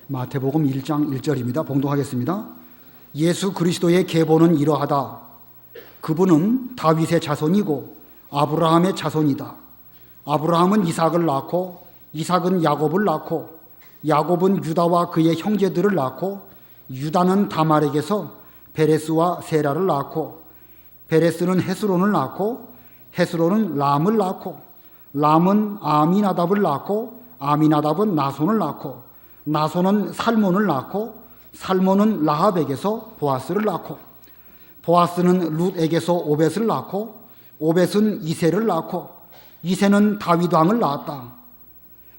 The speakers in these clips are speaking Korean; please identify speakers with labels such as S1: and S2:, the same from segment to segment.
S1: 마태복음 1장 1절입니다. 봉독하겠습니다. 예수 그리스도의 계보는 이러하다. 그분은 다윗의 자손이고 아브라함의 자손이다. 아브라함은 이삭을 낳고 이삭은 야곱을 낳고 야곱은 유다와 그의 형제들을 낳고 유다는 다말에게서 베레스와 세라를 낳고 베레스는 헤스론을 낳고 헤스론은 람을 낳고 람은 아미나답을 낳고 아미나답은 나손을 낳고 나손은 살몬을 낳고 살몬은 라합에게서 보아스를 낳고 보아스는 룻에게서 오벳을 낳고 오벳은 이새를 낳고 이새는 다윗 왕을 낳았다.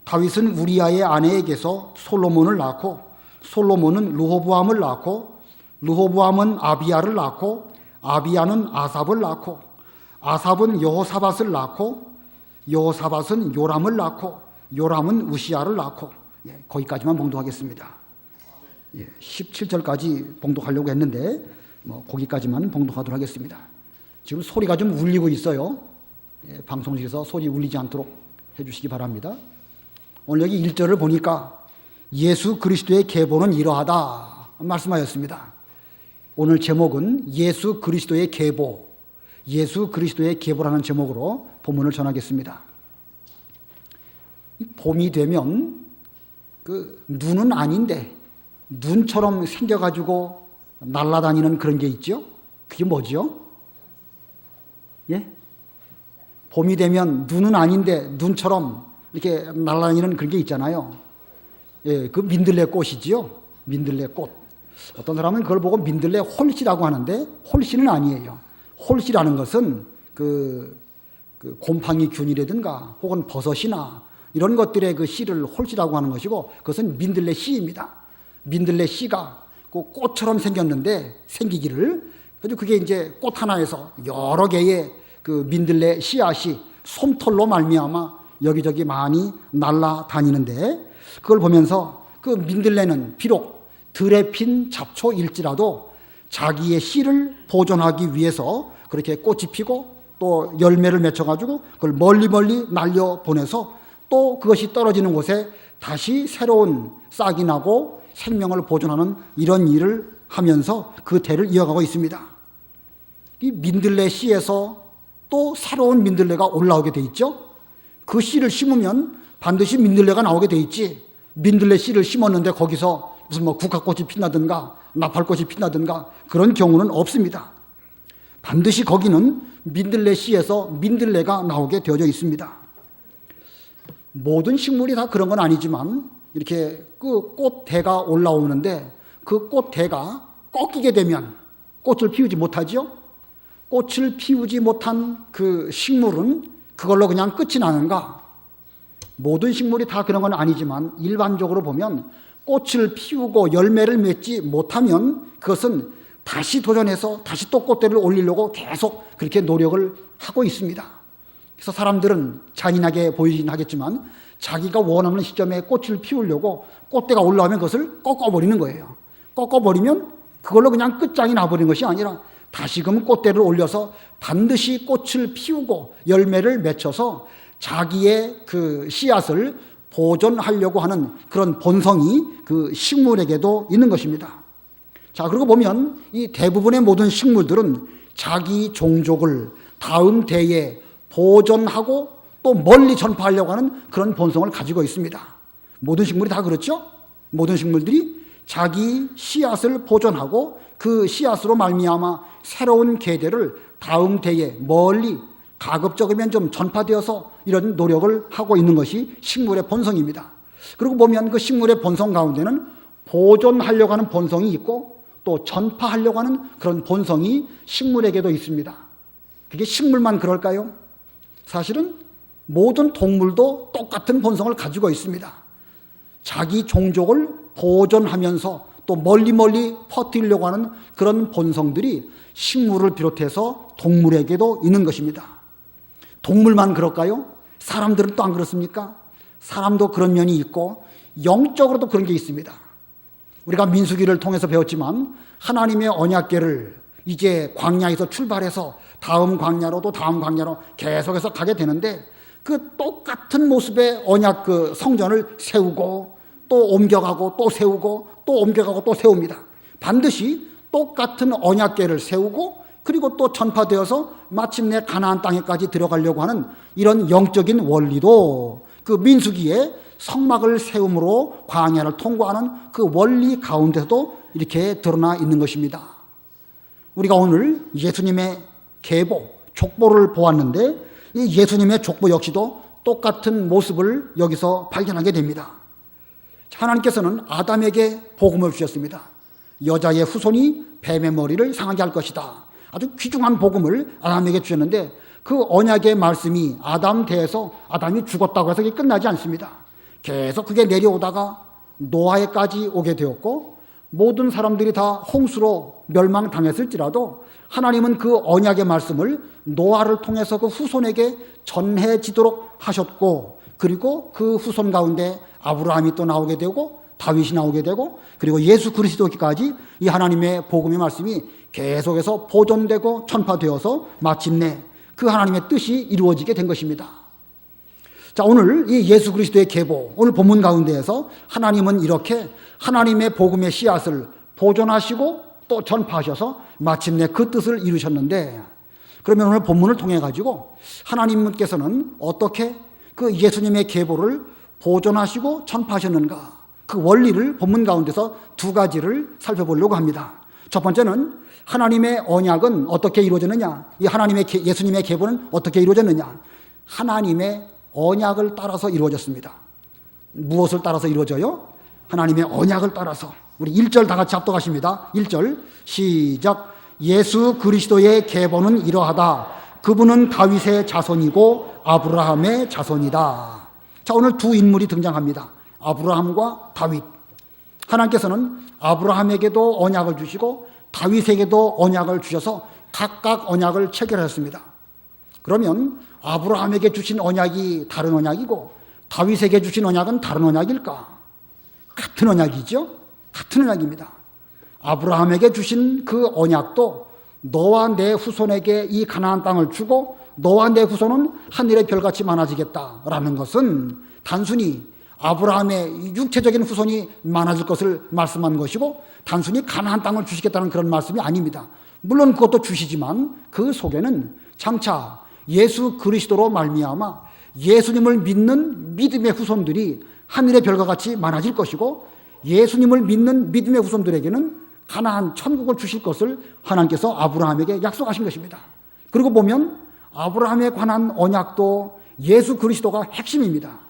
S1: 다윗은 우리아의 아내에게서 솔로몬을 낳고 솔로몬은 르호보암을 낳고 르호보암은 아비야를 낳고 아비야는 아삽을 낳고 아삽은 여호사밧을 낳고 여호사밧은 요람을 낳고 요람은 우시야를 낳고 거기까지만 봉독하겠습니다. 17절까지 봉독하려고 했는데 거기까지만 봉독하도록 하겠습니다. 지금 소리가 좀 울리고 있어요. 방송국에서 소리 울리지 않도록 해주시기 바랍니다. 오늘 여기 1절을 보니까 예수 그리스도의 계보는 이러하다 말씀하였습니다. 오늘 제목은 예수 그리스도의 계보, 예수 그리스도의 계보라는 제목으로 본문을 전하겠습니다. 봄이 되면 그 눈은 아닌데 눈처럼 생겨가지고 날아다니는 그런 게 있죠. 그게 뭐죠? 예? 봄이 되면 눈은 아닌데 눈처럼 이렇게 날아다니는 그런 게 있잖아요. 예, 그 민들레 꽃이지요. 민들레 꽃. 어떤 사람은 그걸 보고 민들레 홀씨라고 하는데 홀씨는 아니에요. 홀씨라는 것은 그 곰팡이 균이라든가 혹은 버섯이나 이런 것들의 그 씨를 홀씨라고 하는 것이고 그것은 민들레 씨입니다. 민들레 씨가 그 꽃처럼 생겼는데 생기기를 그래서 그게 이제 꽃 하나에서 여러 개의 그 민들레 씨앗이 솜털로 말미암아 여기저기 많이 날아다니는데 그걸 보면서 그 민들레는 비록 들에 핀 잡초일지라도 자기의 씨를 보존하기 위해서 그렇게 꽃이 피고 또 열매를 맺혀가지고 그걸 멀리 날려보내서 또 그것이 떨어지는 곳에 다시 새로운 싹이 나고 생명을 보존하는 이런 일을 하면서 그 대를 이어가고 있습니다. 이 민들레 씨에서 또 새로운 민들레가 올라오게 돼 있죠. 그 씨를 심으면 반드시 민들레가 나오게 돼 있지. 민들레 씨를 심었는데 거기서 무슨 국화꽃이 핀다든가 나팔꽃이 핀다든가 그런 경우는 없습니다. 반드시 거기는 민들레 씨에서 민들레가 나오게 되어져 있습니다. 모든 식물이 다 그런 건 아니지만 이렇게 그 꽃대가 올라오는데 그 꽃대가 꺾이게 되면 꽃을 피우지 못하죠. 꽃을 피우지 못한 그 식물은 그걸로 그냥 끝이 나는가? 모든 식물이 다 그런 건 아니지만 일반적으로 보면 꽃을 피우고 열매를 맺지 못하면 그것은 다시 도전해서 다시 또 꽃대를 올리려고 계속 그렇게 노력을 하고 있습니다. 그래서 사람들은 잔인하게 보이긴 하겠지만 자기가 원하는 시점에 꽃을 피우려고 꽃대가 올라오면 그것을 꺾어버리는 거예요. 꺾어버리면 그걸로 그냥 끝장이 나버리는 것이 아니라 다시금 꽃대를 올려서 반드시 꽃을 피우고 열매를 맺혀서 자기의 그 씨앗을 보존하려고 하는 그런 본성이 그 식물에게도 있는 것입니다. 자, 그러고 보면 이 대부분의 모든 식물들은 자기 종족을 다음 대에 보존하고 또 멀리 전파하려고 하는 그런 본성을 가지고 있습니다. 모든 식물이 다 그렇죠? 모든 식물들이 자기 씨앗을 보존하고 그 씨앗으로 말미암아 새로운 계대를 다음 대에 멀리 가급적이면 좀 전파되어서 이런 노력을 하고 있는 것이 식물의 본성입니다. 그리고 보면 그 식물의 본성 가운데는 보존하려고 하는 본성이 있고 또 전파하려고 하는 그런 본성이 식물에게도 있습니다. 그게 식물만 그럴까요? 사실은 모든 동물도 똑같은 본성을 가지고 있습니다. 자기 종족을 보존하면서 또 멀리 퍼뜨리려고 하는 그런 본성들이 식물을 비롯해서 동물에게도 있는 것입니다. 동물만 그럴까요? 사람들은 또 안 그렇습니까? 사람도 그런 면이 있고 영적으로도 그런 게 있습니다. 우리가 민수기를 통해서 배웠지만 하나님의 언약궤를 이제 광야에서 출발해서 다음 광야로 또 다음 광야로 계속해서 가게 되는데 그 똑같은 모습의 언약 그 성전을 세우고 또 옮겨가고 또 세우고 또 옮겨가고 또 세웁니다. 반드시 똑같은 언약궤를 세우고 그리고 또 전파되어서 마침내 가나안 땅에까지 들어가려고 하는 이런 영적인 원리도 그 민수기에 성막을 세움으로 광야를 통과하는 그 원리 가운데서도 이렇게 드러나 있는 것입니다. 우리가 오늘 예수님의 계보, 족보를 보았는데 이 예수님의 족보 역시도 똑같은 모습을 여기서 발견하게 됩니다. 하나님께서는 아담에게 복음을 주셨습니다. 여자의 후손이 뱀의 머리를 상하게 할 것이다. 아주 귀중한 복음을 아담에게 주셨는데 그 언약의 말씀이 아담 대에서 아담이 죽었다고 해서 그게 끝나지 않습니다. 계속 그게 내려오다가 노아에까지 오게 되었고 모든 사람들이 다 홍수로 멸망당했을지라도 하나님은 그 언약의 말씀을 노아를 통해서 그 후손에게 전해지도록 하셨고 그리고 그 후손 가운데 아브라함이 또 나오게 되고 다윗이 나오게 되고 그리고 예수 그리스도까지 이 하나님의 복음의 말씀이 계속해서 보존되고 전파되어서 마침내 그 하나님의 뜻이 이루어지게 된 것입니다. 자, 오늘 이 예수 그리스도의 계보, 오늘 본문 가운데에서 하나님은 이렇게 하나님의 복음의 씨앗을 보존하시고 또 전파하셔서 마침내 그 뜻을 이루셨는데 그러면 오늘 본문을 통해 가지고 하나님께서는 어떻게 그 예수님의 계보를 보존하시고 전파하셨는가 그 원리를 본문 가운데서 두 가지를 살펴보려고 합니다. 첫 번째는 하나님의 언약은 어떻게 이루어졌느냐, 이 하나님의 예수님의 계보는 어떻게 이루어졌느냐, 하나님의 언약을 따라서 이루어졌습니다. 무엇을 따라서 이루어져요? 하나님의 언약을 따라서. 우리 1절 다 같이 합독하십니다. 1절 시작. 예수 그리스도의 계보는 이러하다. 그분은 다윗의 자손이고 아브라함의 자손이다. 자, 오늘 두 인물이 등장합니다. 아브라함과 다윗. 하나님께서는 아브라함에게도 언약을 주시고 다윗에게도 언약을 주셔서 각각 언약을 체결하셨습니다. 그러면 아브라함에게 주신 언약이 다른 언약이고 다윗에게 주신 언약은 다른 언약일까? 같은 언약이죠. 같은 언약입니다. 아브라함에게 주신 그 언약도 너와 내 후손에게 이 가나안 땅을 주고 너와 내 후손은 하늘의 별같이 많아지겠다라는 것은 단순히 아브라함의 육체적인 후손이 많아질 것을 말씀한 것이고 단순히 가나안 땅을 주시겠다는 그런 말씀이 아닙니다. 물론 그것도 주시지만 그 속에는 장차 예수 그리스도로 말미암아 예수님을 믿는 믿음의 후손들이 하늘의 별과 같이 많아질 것이고 예수님을 믿는 믿음의 후손들에게는 가나안 천국을 주실 것을 하나님께서 아브라함에게 약속하신 것입니다. 그리고 보면 아브라함에 관한 언약도 예수 그리스도가 핵심입니다.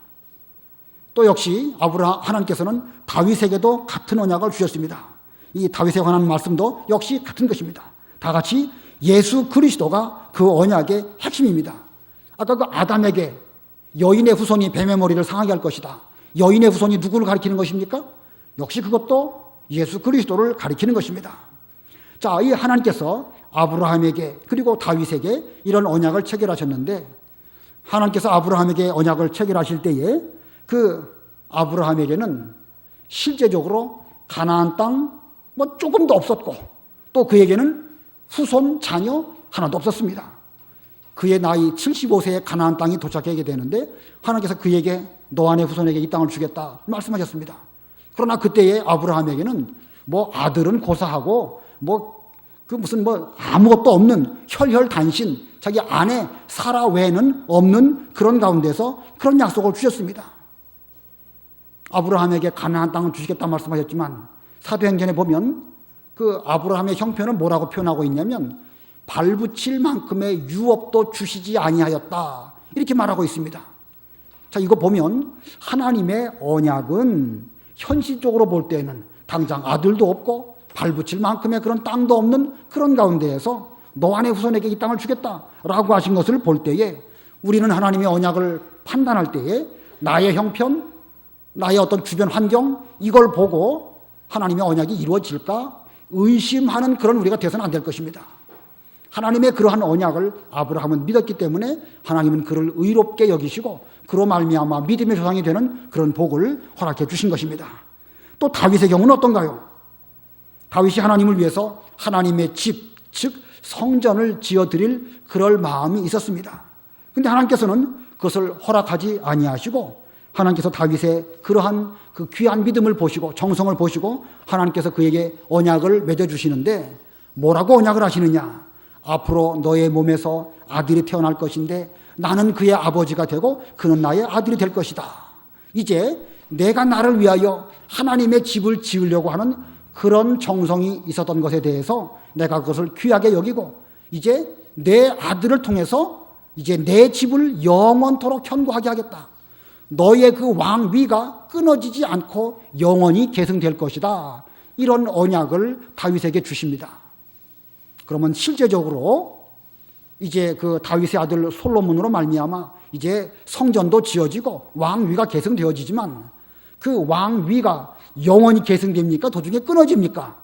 S1: 또 역시 하나님께서는 다윗에게도 같은 언약을 주셨습니다. 이 다윗에 관한 말씀도 역시 같은 것입니다. 다 같이 예수 그리스도가 그 언약의 핵심입니다. 아까 그 아담에게 여인의 후손이 뱀의 머리를 상하게 할 것이다. 여인의 후손이 누구를 가리키는 것입니까? 역시 그것도 예수 그리스도를 가리키는 것입니다. 자, 이 하나님께서 아브라함에게 그리고 다윗에게 이런 언약을 체결하셨는데 하나님께서 아브라함에게 언약을 체결하실 때에 그 아브라함에게는 실제적으로 가나안 땅 뭐 조금도 없었고 또 그에게는 후손 자녀 하나도 없었습니다. 그의 나이 75세에 가나안 땅이 도착하게 되는데 하나님께서 그에게 너와 내 후손에게 이 땅을 주겠다 말씀하셨습니다. 그러나 그때의 아브라함에게는 뭐 아들은 고사하고 아무것도 없는 혈혈단신 자기 아내 사라 외에는 없는 그런 가운데서 그런 약속을 주셨습니다. 아브라함에게 가나안 땅을 주시겠다 말씀하셨지만 사도행전에 보면 그 아브라함의 형편은 뭐라고 표현하고 있냐면 발붙일 만큼의 유업도 주시지 아니하였다 이렇게 말하고 있습니다. 자, 이거 보면 하나님의 언약은 현실적으로 볼 때는 당장 아들도 없고 발붙일 만큼의 그런 땅도 없는 그런 가운데에서 너와 내 후손에게 이 땅을 주겠다라고 하신 것을 볼 때에 우리는 하나님의 언약을 판단할 때에 나의 형편, 나의 어떤 주변 환경 이걸 보고 하나님의 언약이 이루어질까 의심하는 그런 우리가 되어서는 안 될 것입니다. 하나님의 그러한 언약을 아브라함은 믿었기 때문에 하나님은 그를 의롭게 여기시고 그로 말미암아 믿음의 조상이 되는 그런 복을 허락해 주신 것입니다. 또 다윗의 경우는 어떤가요? 다윗이 하나님을 위해서 하나님의 집, 즉 성전을 지어드릴 그럴 마음이 있었습니다. 그런데 하나님께서는 그것을 허락하지 아니하시고 하나님께서 다윗의 그러한 그 귀한 믿음을 보시고 정성을 보시고 하나님께서 그에게 언약을 맺어주시는데 뭐라고 언약을 하시느냐? 앞으로 너의 몸에서 아들이 태어날 것인데 나는 그의 아버지가 되고 그는 나의 아들이 될 것이다. 이제 내가 나를 위하여 하나님의 집을 지으려고 하는 그런 정성이 있었던 것에 대해서 내가 그것을 귀하게 여기고 이제 내 아들을 통해서 이제 내 집을 영원토록 견고하게 하겠다. 너의 그 왕위가 끊어지지 않고 영원히 계승될 것이다. 이런 언약을 다윗에게 주십니다. 그러면 실제적으로 이제 그 다윗의 아들 솔로몬으로 말미암아 이제 성전도 지어지고 왕위가 계승되어지지만 그 왕위가 영원히 계승됩니까? 도중에 끊어집니까?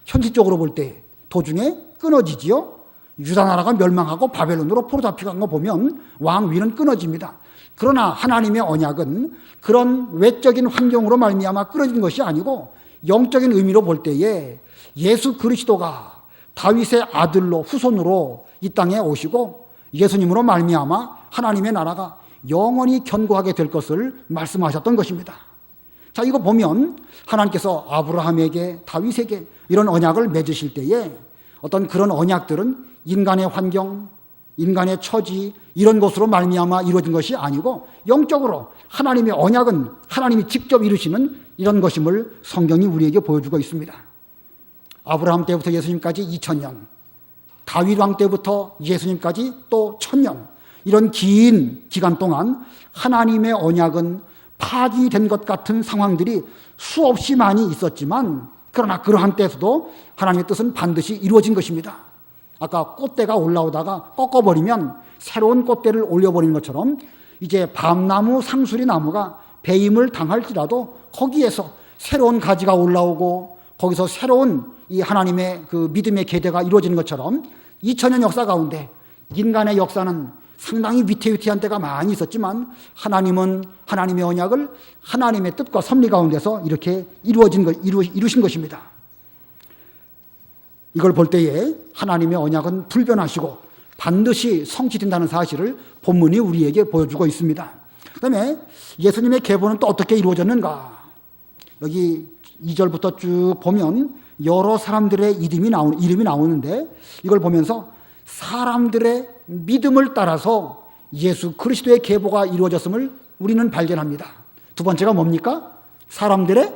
S1: 현실적으로 볼 때 도중에 끊어지지요. 유다 나라가 멸망하고 바벨론으로 포로 잡혀간 거 보면 왕위는 끊어집니다. 그러나 하나님의 언약은 그런 외적인 환경으로 말미암아 끊어진 것이 아니고 영적인 의미로 볼 때에 예수 그리스도가 다윗의 아들로 후손으로 이 땅에 오시고 예수님으로 말미암아 하나님의 나라가 영원히 견고하게 될 것을 말씀하셨던 것입니다. 자, 이거 보면 하나님께서 아브라함에게 다윗에게 이런 언약을 맺으실 때에 어떤 그런 언약들은 인간의 환경, 인간의 처지 이런 것으로 말미암아 이루어진 것이 아니고 영적으로 하나님의 언약은 하나님이 직접 이루시는 이런 것임을 성경이 우리에게 보여주고 있습니다. 아브라함 때부터 예수님까지 2000년, 다윗 왕 때부터 예수님까지 또 1000년, 이런 긴 기간 동안 하나님의 언약은 파기된 것 같은 상황들이 수없이 많이 있었지만 그러나 그러한 때에서도 하나님의 뜻은 반드시 이루어진 것입니다. 아까 꽃대가 올라오다가 꺾어버리면 새로운 꽃대를 올려버리는 것처럼 이제 밤나무 상수리 나무가 배임을 당할지라도 거기에서 새로운 가지가 올라오고 거기서 새로운 이 하나님의 그 믿음의 계대가 이루어지는 것처럼 2000년 역사 가운데 인간의 역사는 상당히 위태위태한 때가 많이 있었지만 하나님은 하나님의 언약을 하나님의 뜻과 섭리 가운데서 이렇게 이루신 것입니다. 이걸 볼 때에 하나님의 언약은 불변하시고 반드시 성취된다는 사실을 본문이 우리에게 보여주고 있습니다. 그 다음에 예수님의 계보는 또 어떻게 이루어졌는가? 여기 2절부터 쭉 보면 여러 사람들의 이름이 나오는데 이걸 보면서 사람들의 믿음을 따라서 예수 그리스도의 계보가 이루어졌음을 우리는 발견합니다. 두 번째가 뭡니까? 사람들의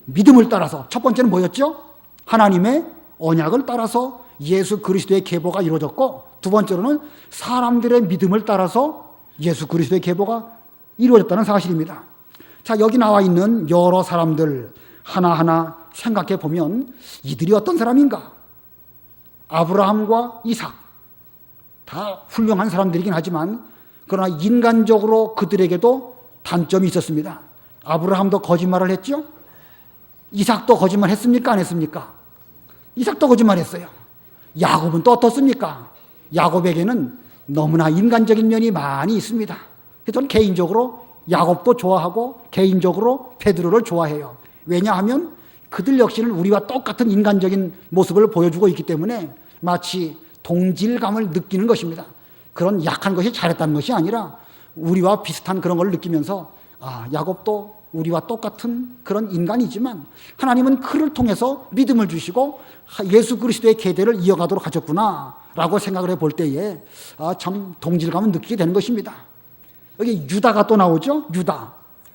S1: 믿음을 따라서. 첫 번째는 뭐였죠? 하나님의 언약을 따라서 예수 그리스도의 계보가 이루어졌고 두 번째로는 사람들의 믿음을 따라서 예수 그리스도의 계보가 이루어졌다는 사실입니다. 자, 여기 나와 있는 여러 사람들 하나하나 생각해 보면 이들이 어떤 사람인가? 아브라함과 이삭 다 훌륭한 사람들이긴 하지만 그러나 인간적으로 그들에게도 단점이 있었습니다. 아브라함도 거짓말을 했죠? 이삭도 거짓말 했습니까? 안 했습니까? 이삭도 거짓말했어요. 야곱은 또 어떻습니까? 야곱에게는 너무나 인간적인 면이 많이 있습니다. 그래서 저는 개인적으로 야곱도 좋아하고 개인적으로 베드로를 좋아해요. 왜냐하면 그들 역시는 우리와 똑같은 인간적인 모습을 보여주고 있기 때문에 마치 동질감을 느끼는 것입니다. 그런 약한 것이 잘했다는 것이 아니라 우리와 비슷한 그런 걸 느끼면서 야곱도 우리와 똑같은 그런 인간이지만 하나님은 그를 통해서 믿음을 주시고 예수 그리스도의 계대를 이어가도록 하셨구나 라고 생각을 해볼 때에 참 동질감을 느끼게 되는 것입니다. 여기 유다가 또 나오죠. 유다.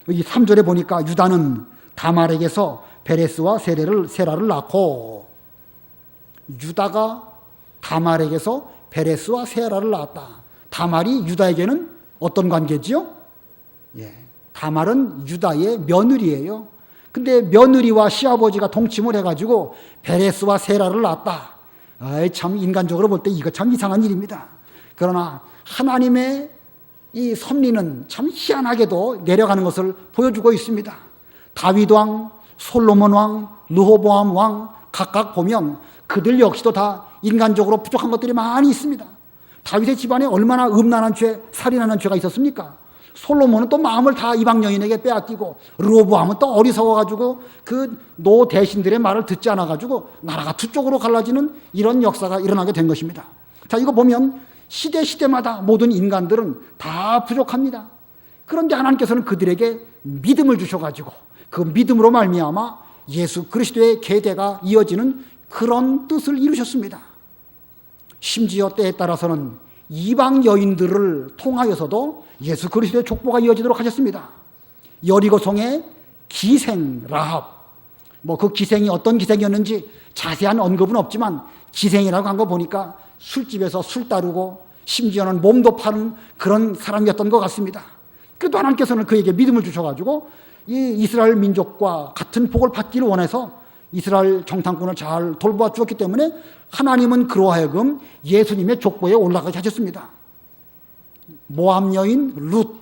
S1: 여기 3절에 보니까 유다는 다말에게서 베레스와 세라를 낳고 유다가 다말에게서 베레스와 세라를 낳았다. 다말이 유다에게는 어떤 관계지요? 다말은 유다의 며느리예요. 근데 며느리와 시아버지가 동침을 해가지고 베레스와 세라를 낳았다. 참 인간적으로 볼 때 이거 참 이상한 일입니다. 그러나 하나님의 이 섭리는 참 희한하게도 내려가는 것을 보여주고 있습니다. 다윗 왕, 솔로몬 왕, 르호보암 왕 각각 보면 그들 역시도 다 인간적으로 부족한 것들이 많이 있습니다. 다윗의 집안에 얼마나 음란한 죄, 살인하는 죄가 있었습니까? 솔로몬은 또 마음을 다 이방 여인에게 빼앗기고 르호보암은 또 어리석어가지고 그 노 대신들의 말을 듣지 않아가지고 나라가 두 쪽으로 갈라지는 이런 역사가 일어나게 된 것입니다. 자, 이거 보면 시대마다 모든 인간들은 다 부족합니다. 그런데 하나님께서는 그들에게 믿음을 주셔가지고 그 믿음으로 말미암아 예수 그리스도의 계대가 이어지는 그런 뜻을 이루셨습니다. 심지어 때에 따라서는 이방 여인들을 통하여서도 예수 그리스도의 족보가 이어지도록 하셨습니다. 여리고성의 기생 라합, 그 기생이 어떤 기생이었는지 자세한 언급은 없지만 기생이라고 한 거 보니까 술집에서 술 따르고 심지어는 몸도 파는 그런 사람이었던 것 같습니다. 그래도 하나님께서는 그에게 믿음을 주셔가지고 이 이스라엘 민족과 같은 복을 받기를 원해서 이스라엘 정탐꾼을 잘 돌보아 주었기 때문에 하나님은 그로 하여금 예수님의 족보에 올라가게 하셨습니다. 모압 여인 룻,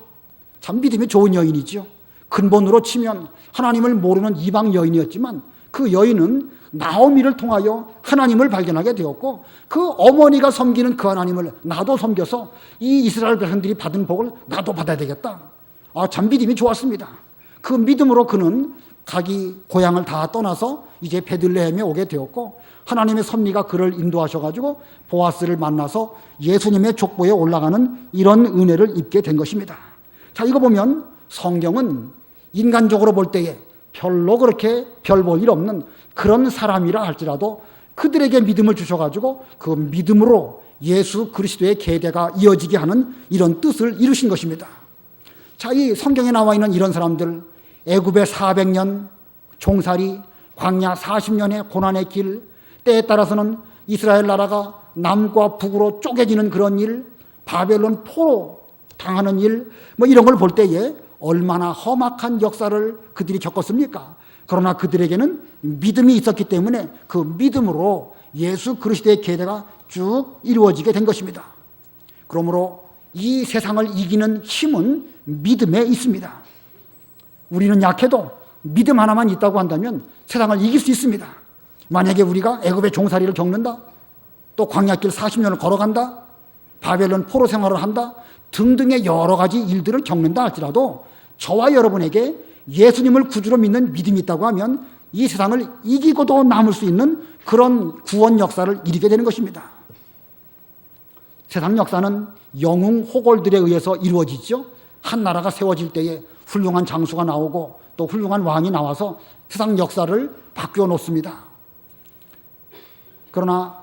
S1: 참 믿음이 좋은 여인이지요. 근본으로 치면 하나님을 모르는 이방 여인이었지만 그 여인은 나오미를 통하여 하나님을 발견하게 되었고 그 어머니가 섬기는 그 하나님을 나도 섬겨서 이 이스라엘 백성들이 받은 복을 나도 받아야 되겠다. 참 믿음이 좋았습니다. 그 믿음으로 그는 자기 고향을 다 떠나서 이제 베들레헴에 오게 되었고 하나님의 섭리가 그를 인도하셔가지고 보아스를 만나서 예수님의 족보에 올라가는 이런 은혜를 입게 된 것입니다. 자, 이거 보면 성경은 인간적으로 볼 때에 별로 그렇게 별 볼 일 없는 그런 사람이라 할지라도 그들에게 믿음을 주셔가지고 그 믿음으로 예수 그리스도의 계대가 이어지게 하는 이런 뜻을 이루신 것입니다. 자, 이 성경에 나와 있는 이런 사람들, 애굽의 400년 종살이, 광야 40년의 고난의 길, 때에 따라서는 이스라엘 나라가 남과 북으로 쪼개지는 그런 일, 바벨론 포로 당하는 일, 이런 걸 볼 때에 얼마나 험악한 역사를 그들이 겪었습니까? 그러나 그들에게는 믿음이 있었기 때문에 그 믿음으로 예수 그리스도의 계대가 쭉 이루어지게 된 것입니다. 그러므로 이 세상을 이기는 힘은 믿음에 있습니다. 우리는 약해도 믿음 하나만 있다고 한다면 세상을 이길 수 있습니다. 만약에 우리가 애굽의 종살이를 겪는다, 또 광야길 40년을 걸어간다, 바벨론 포로 생활을 한다 등등의 여러 가지 일들을 겪는다 할지라도 저와 여러분에게 예수님을 구주로 믿는 믿음이 있다고 하면 이 세상을 이기고도 남을 수 있는 그런 구원 역사를 이루게 되는 것입니다. 세상 역사는 영웅 호걸들에 의해서 이루어지죠. 한 나라가 세워질 때에 훌륭한 장수가 나오고 또 훌륭한 왕이 나와서 세상 역사를 바뀌어 놓습니다. 그러나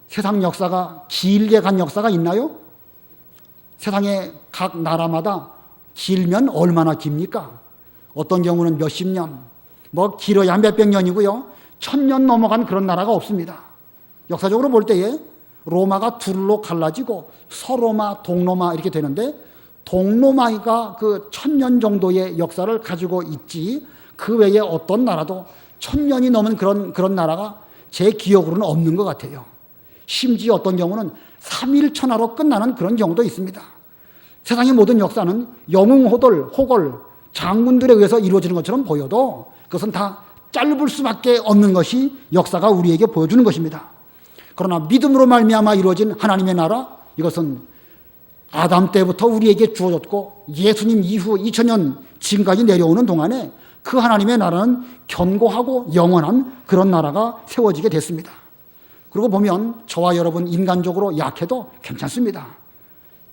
S1: 세상 역사가 길게 간 역사가 있나요? 세상의 각 나라마다 길면 얼마나 깁니까? 어떤 경우는 몇십 년, 길어야 몇백 년이고요. 1000년 넘어간 그런 나라가 없습니다. 역사적으로 볼 때에 로마가 둘로 갈라지고 서로마, 동로마 이렇게 되는데 동로마가 그 1000년 정도의 역사를 가지고 있지 그 외에 어떤 나라도 1000년이 넘은 그런 나라가 제 기억으로는 없는 것 같아요. 심지어 어떤 경우는 3일 천하로 끝나는 그런 경우도 있습니다. 세상의 모든 역사는 영웅 호걸 장군들에 의해서 이루어지는 것처럼 보여도 그것은 다 짧을 수밖에 없는 것이 역사가 우리에게 보여주는 것입니다. 그러나 믿음으로 말미암아 이루어진 하나님의 나라, 이것은 아담 때부터 우리에게 주어졌고 예수님 이후 2000년 지금까지 내려오는 동안에 그 하나님의 나라는 견고하고 영원한 그런 나라가 세워지게 됐습니다. 그리고 보면 저와 여러분 인간적으로 약해도 괜찮습니다.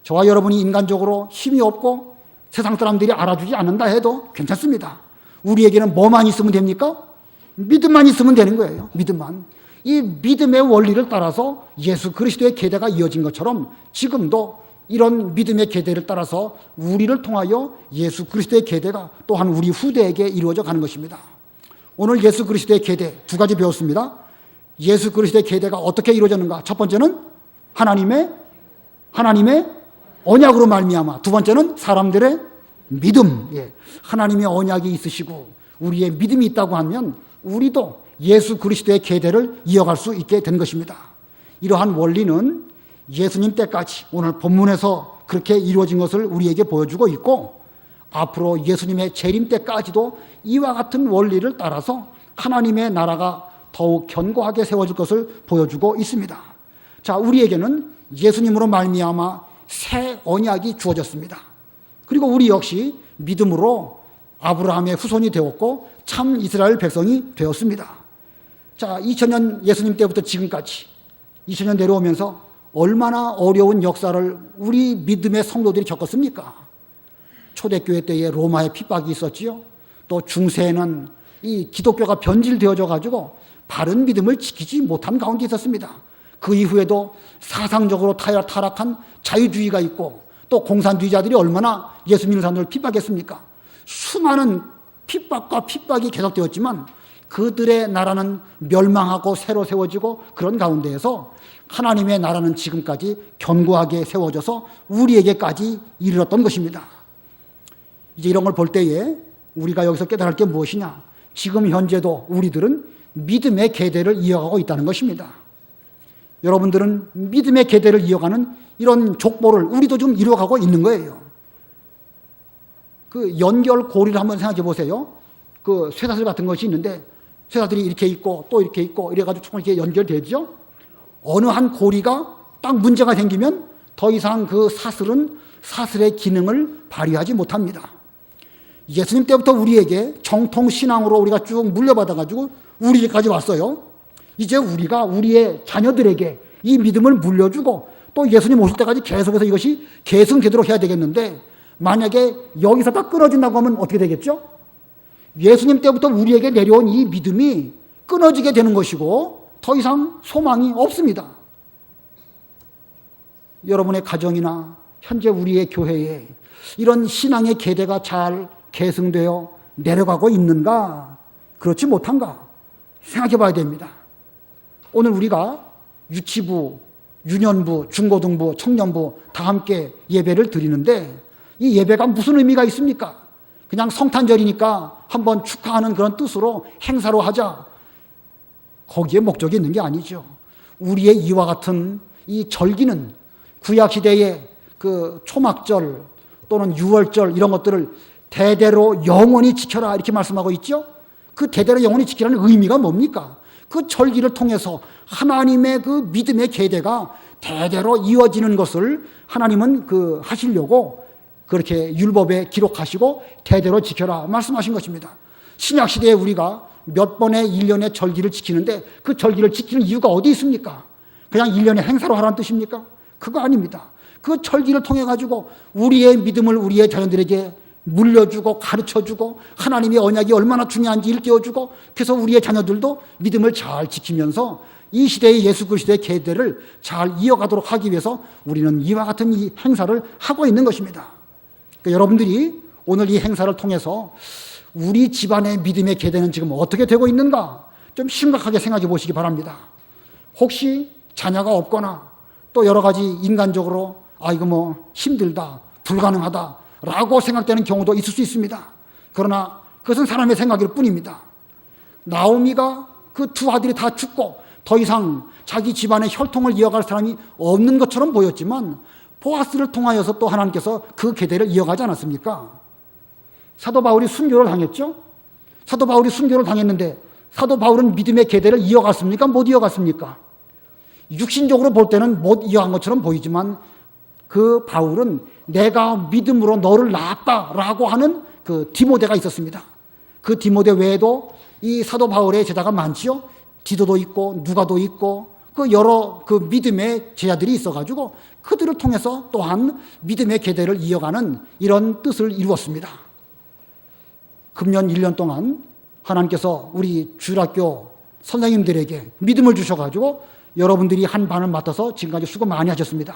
S1: 저와 여러분이 인간적으로 힘이 없고 세상 사람들이 알아주지 않는다 해도 괜찮습니다. 우리에게는 뭐만 있으면 됩니까? 믿음만 있으면 되는 거예요. 믿음만. 이 믿음의 원리를 따라서 예수 그리스도의 계대가 이어진 것처럼 지금도 이런 믿음의 계대를 따라서 우리를 통하여 예수 그리스도의 계대가 또한 우리 후대에게 이루어져 가는 것입니다. 오늘 예수 그리스도의 계대 두 가지 배웠습니다. 예수 그리스도의 계대가 어떻게 이루어졌는가? 첫 번째는 하나님의 언약으로 말미암아, 두 번째는 사람들의 믿음. 하나님의 언약이 있으시고 우리의 믿음이 있다고 하면 우리도 예수 그리스도의 계대를 이어갈 수 있게 된 것입니다. 이러한 원리는 예수님 때까지 오늘 본문에서 그렇게 이루어진 것을 우리에게 보여주고 있고 앞으로 예수님의 재림 때까지도 이와 같은 원리를 따라서 하나님의 나라가 더욱 견고하게 세워질 것을 보여주고 있습니다. 자, 우리에게는 예수님으로 말미암아 새 언약이 주어졌습니다. 그리고 우리 역시 믿음으로 아브라함의 후손이 되었고 참 이스라엘 백성이 되었습니다. 자, 2000년 예수님 때부터 지금까지 2000년 내려오면서 얼마나 어려운 역사를 우리 믿음의 성도들이 겪었습니까? 초대교회 때에 로마의 핍박이 있었지요. 또 중세에는 이 기독교가 변질되어져 가지고 바른 믿음을 지키지 못한 가운데 있었습니다. 그 이후에도 사상적으로 타락한 자유주의가 있고 또 공산주의자들이 얼마나 예수 믿는 사람들을 핍박했습니까? 수많은 핍박이 계속되었지만 그들의 나라는 멸망하고 새로 세워지고 그런 가운데에서 하나님의 나라는 지금까지 견고하게 세워져서 우리에게까지 이르렀던 것입니다. 이제 이런 걸 볼 때에 우리가 여기서 깨달을 게 무엇이냐? 지금 현재도 우리들은 믿음의 계대를 이어가고 있다는 것입니다. 여러분들은 믿음의 계대를 이어가는 이런 족보를 우리도 좀 이루어가고 있는 거예요. 그 연결고리를 한번 생각해 보세요. 그 쇠사슬 같은 것이 있는데 쇠사슬이 이렇게 있고 또 이렇게 있고 이래가지고 조금 이렇게 연결되죠. 어느 한 고리가 딱 문제가 생기면 더 이상 그 사슬의 기능을 발휘하지 못합니다. 예수님 때부터 우리에게 정통신앙으로 우리가 쭉 물려받아가지고 우리에게까지 왔어요. 이제 우리가 우리의 자녀들에게 이 믿음을 물려주고 또 예수님 오실 때까지 계속해서 이것이 계승되도록 해야 되겠는데 만약에 여기서 다 끊어진다고 하면 어떻게 되겠죠? 예수님 때부터 우리에게 내려온 이 믿음이 끊어지게 되는 것이고 더 이상 소망이 없습니다. 여러분의 가정이나 현재 우리의 교회에 이런 신앙의 계대가 잘 계승되어 내려가고 있는가? 그렇지 못한가? 생각해 봐야 됩니다. 오늘 우리가 유치부, 유년부, 중고등부, 청년부 다 함께 예배를 드리는데 이 예배가 무슨 의미가 있습니까? 그냥 성탄절이니까 한번 축하하는 그런 뜻으로 행사로 하자. 거기에 목적이 있는 게 아니죠. 우리의 이와 같은 이 절기는 구약시대의 그 초막절 또는 유월절 이런 것들을 대대로 영원히 지켜라 이렇게 말씀하고 있죠. 그 대대로 영원히 지키라는 의미가 뭡니까? 그 절기를 통해서 하나님의 그 믿음의 계대가 대대로 이어지는 것을 하나님은 그 하시려고 그렇게 율법에 기록하시고 대대로 지켜라 말씀하신 것입니다. 신약시대에 우리가 몇 번의 1년의 절기를 지키는데 그 절기를 지키는 이유가 어디 있습니까? 그냥 1년의 행사로 하라는 뜻입니까? 그거 아닙니다. 그 절기를 통해 가지고 우리의 믿음을 우리의 자녀들에게 물려주고 가르쳐주고 하나님의 언약이 얼마나 중요한지 일깨워주고 그래서 우리의 자녀들도 믿음을 잘 지키면서 이 시대의 예수 그리스도의 계대를 잘 이어가도록 하기 위해서 우리는 이와 같은 이 행사를 하고 있는 것입니다. 그러니까 여러분들이 오늘 이 행사를 통해서 우리 집안의 믿음의 계대는 지금 어떻게 되고 있는가 좀 심각하게 생각해 보시기 바랍니다. 혹시 자녀가 없거나 또 여러 가지 인간적으로 이거 뭐 힘들다 불가능하다 라고 생각되는 경우도 있을 수 있습니다. 그러나 그것은 사람의 생각일 뿐입니다. 나오미가 그 두 아들이 다 죽고 더 이상 자기 집안의 혈통을 이어갈 사람이 없는 것처럼 보였지만 보아스를 통하여서 또 하나님께서 그 계대를 이어가지 않았습니까? 사도 바울이 순교를 당했죠? 사도 바울이 순교를 당했는데 사도 바울은 믿음의 계대를 이어갔습니까? 못 이어갔습니까? 육신적으로 볼 때는 못 이어간 것처럼 보이지만 그 바울은 내가 믿음으로 너를 낳았다라고 하는 그 디모데가 있었습니다. 그 디모데 외에도 이 사도 바울의 제자가 많지요. 디도도 있고 누가도 있고 그 여러 그 믿음의 제자들이 있어가지고 그들을 통해서 또한 믿음의 계대를 이어가는 이런 뜻을 이루었습니다. 금년 1년 동안 하나님께서 우리 주일학교 선생님들에게 믿음을 주셔가지고 여러분들이 한 반을 맡아서 지금까지 수고 많이 하셨습니다.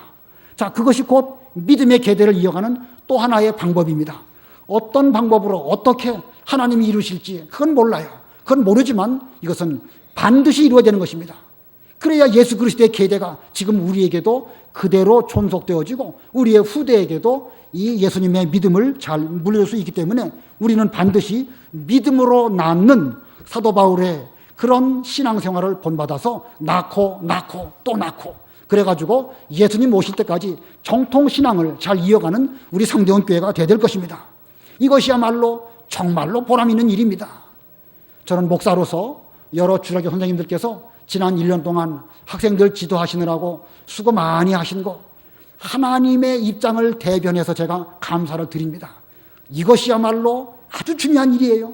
S1: 자, 그것이 곧 믿음의 계대를 이어가는 또 하나의 방법입니다. 어떤 방법으로 어떻게 하나님이 이루실지 그건 몰라요. 그건 모르지만 이것은 반드시 이루어야 되는 것입니다. 그래야 예수 그리스도의 계대가 지금 우리에게도 그대로 존속되어지고 우리의 후대에게도 이 예수님의 믿음을 잘 물려줄 수 있기 때문에 우리는 반드시 믿음으로 낳는 사도 바울의 그런 신앙생활을 본받아서 낳고 또 낳고 그래가지고 예수님 오실 때까지 정통신앙을 잘 이어가는 우리 상대원 교회가 되어야 될 것입니다. 이것이야말로 정말로 보람 있는 일입니다. 저는 목사로서 여러 주일학교 선생님들께서 지난 1년 동안 학생들 지도하시느라고 수고 많이 하신 거 하나님의 입장을 대변해서 제가 감사를 드립니다. 이것이야말로 아주 중요한 일이에요.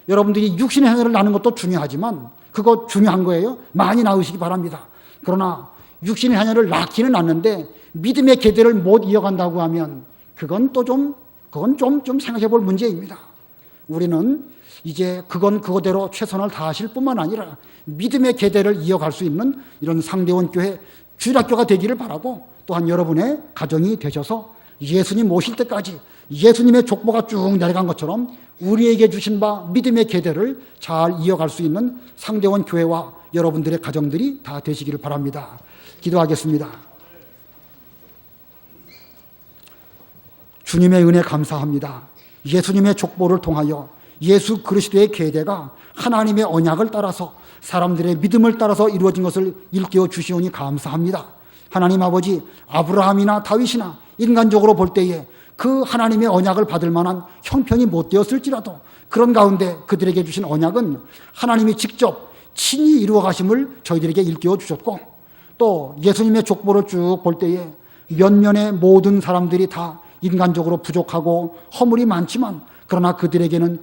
S1: 여러분들이 육신의 행위를 낳는 것도 중요하지만 그거 중요한 거예요. 많이 낳으시기 바랍니다. 그러나 육신의 자녀를 낳기는 낳는데 믿음의 계대를 못 이어간다고 하면 그건 또 좀 그건 좀 생각해 볼 문제입니다. 우리는 이제 그건 그거대로 최선을 다하실 뿐만 아니라 믿음의 계대를 이어갈 수 있는 이런 상대원 교회 주일학교가 되기를 바라고, 또한 여러분의 가정이 되셔서 예수님 오실 때까지 예수님의 족보가 쭉 내려간 것처럼 우리에게 주신 바 믿음의 계대를 잘 이어갈 수 있는 상대원 교회와 여러분들의 가정들이 다 되시기를 바랍니다. 기도하겠습니다. 주님의 은혜 감사합니다. 예수님의 족보를 통하여 예수 그리스도의 계대가 하나님의 언약을 따라서 사람들의 믿음을 따라서 이루어진 것을 일깨워 주시오니 감사합니다. 하나님 아버지, 아브라함이나 다윗이나 인간적으로 볼 때에 그 하나님의 언약을 받을 만한 형편이 못 되었을지라도 그런 가운데 그들에게 주신 언약은 하나님이 직접 친히 이루어 가심을 저희들에게 일깨워 주셨고, 또 예수님의 족보를 쭉 볼 때에 몇몇의 모든 사람들이 다 인간적으로 부족하고 허물이 많지만 그러나 그들에게는